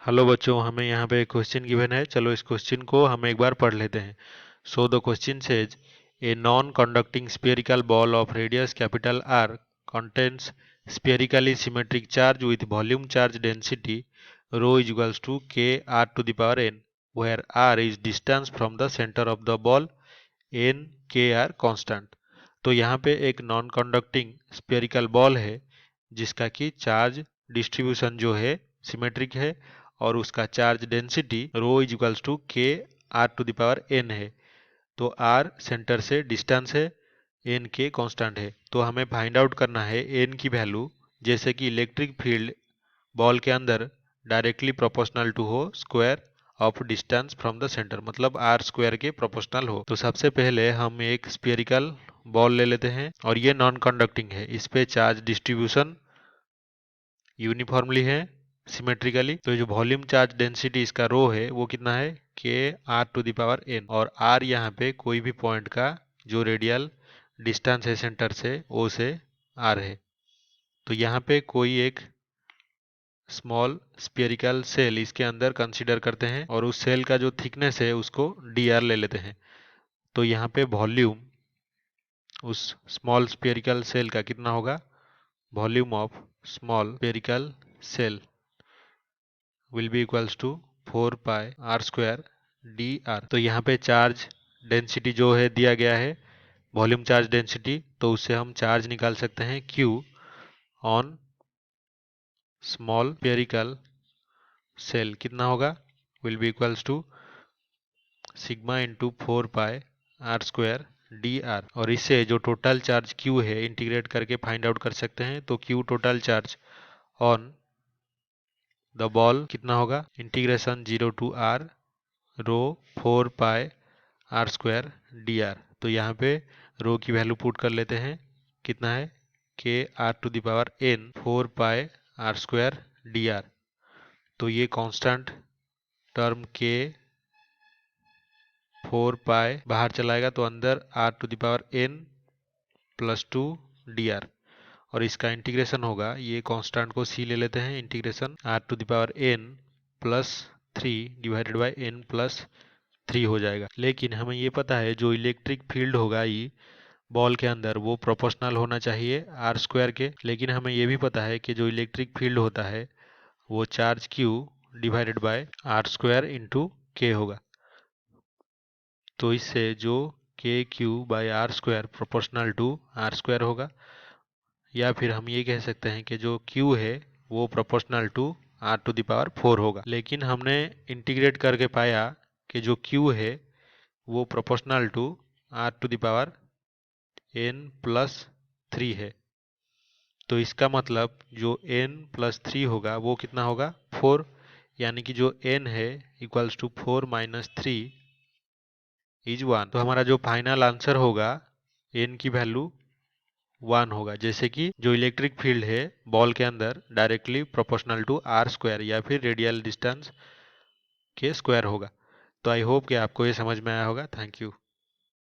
Hello बच्चों, हमें यहाँ पे एक क्वेश्चन गिवन है। चलो इस क्वेश्चन को हम एक बार पढ़ लेते हैं। So the question says a non conducting spherical ball of radius capital R contains spherically symmetric charge with volume charge density rho is equals to k r to the power n, where r is distance from the center of the ball, n k r constant। तो यहाँ पे एक non conducting spherical ball है जिसका कि charge distribution जो है symmetric है और उसका charge density rho is equals to K are to the power N है। तो आर सेंटर से डिस्टेंस है, एन के कांस्टेंट है। तो हमें फाइंड आउट करना है एन की वैल्यू, जैसे कि इलेक्ट्रिक फील्ड बॉल के अंदर डायरेक्टली प्रोपोर्शनल टू हो square of distance from the centre, मतलब आर स्क्वायर के प्रोपोर्शनल हो। तो सबसे पहले हम एक स्फेरिकल बॉल ले लेते हैं और ये नॉन कंडक्टिंग है, इस पे चार्ज डिस्ट्रीब्यूशन यूनिफॉर्मली है सिमेट्रिकली। तो जो वॉल्यूम चार्ज डेंसिटी इसका रो है वो कितना है, k are to the power n, और आर यहाँ पे कोई भी पॉइंट का जो रेडियल डिस्टेंस है सेंटर से ओ से आर है। तो यहाँ पे कोई एक स्मॉल स्फेरिकल सेल इसके अंदर कंसीडर करते हैं और उस सेल का जो थिकनेस है उसको डी आर ले लेते हैं। तो यहाँ पे वॉल्यूम उस स्मॉल स्फेरिकल सेल का कितना होगा, volume of small spherical cell will be equals to 4 pi r square d r. तो यहाँ पे चार्ज डेंसिटी जो है दिया गया है वॉल्यूम चार्ज डेंसिटी, तो उससे हम चार्ज निकाल सकते हैं Q on small spherical cell कितना होगा, will be equals to sigma into 4 pi r square d r. और इससे जो टोटल चार्ज Q है इंटीग्रेट करके फाइंड आउट कर सकते हैं। तो Q total charge on the ball कितना होगा, integration 0 to r rho 4 pi r square d r. तो यहाँ पे रो की वैल्यू पुट कर लेते हैं, कितना है k are to the power n 4 pi r square d r. तो ये कांस्टेंट टर्म के 4 पाई बाहर चलाएगा तो अंदर r to the power n plus 2 d r, और इसका इंटीग्रेशन होगा, ये कांस्टेंट को सी ले लेते हैं, integration r to the power n plus 3 divided by n plus 3 हो जाएगा। लेकिन हमें ये पता है जो इलेक्ट्रिक फील्ड होगा ये बॉल के अंदर वो प्रोपोर्शनल होना चाहिए आर स्क्वायर के। लेकिन हमें ये भी पता है कि जो इलेक्ट्रिक फील्ड होता है वो charge Q divided by r square into k होगा। तो इससे जो k q by r square proportional to r square होगा, या फिर हम ये कह सकते हैं कि जो Q है वो proportional to r to the power 4 होगा। लेकिन हमने इंटीग्रेट करके पाया कि जो Q है वो proportional to r to the power n plus 3 है। तो इसका मतलब जो n प्लस 3 होगा वो कितना होगा, 4, यानी कि जो n है इक्वल्स टू 4 माइनस 3 इज 1। तो हमारा जो फाइनल आंसर होगा n की वैल्यू 1 होगा, जैसे कि जो इलेक्ट्रिक फील्ड है बॉल के अंदर directly proportional to r square या फिर रेडियल डिस्टेंस के स्क्वायर होगा। तो आई होप कि आपको ये समझ में आया होगा। Thank you.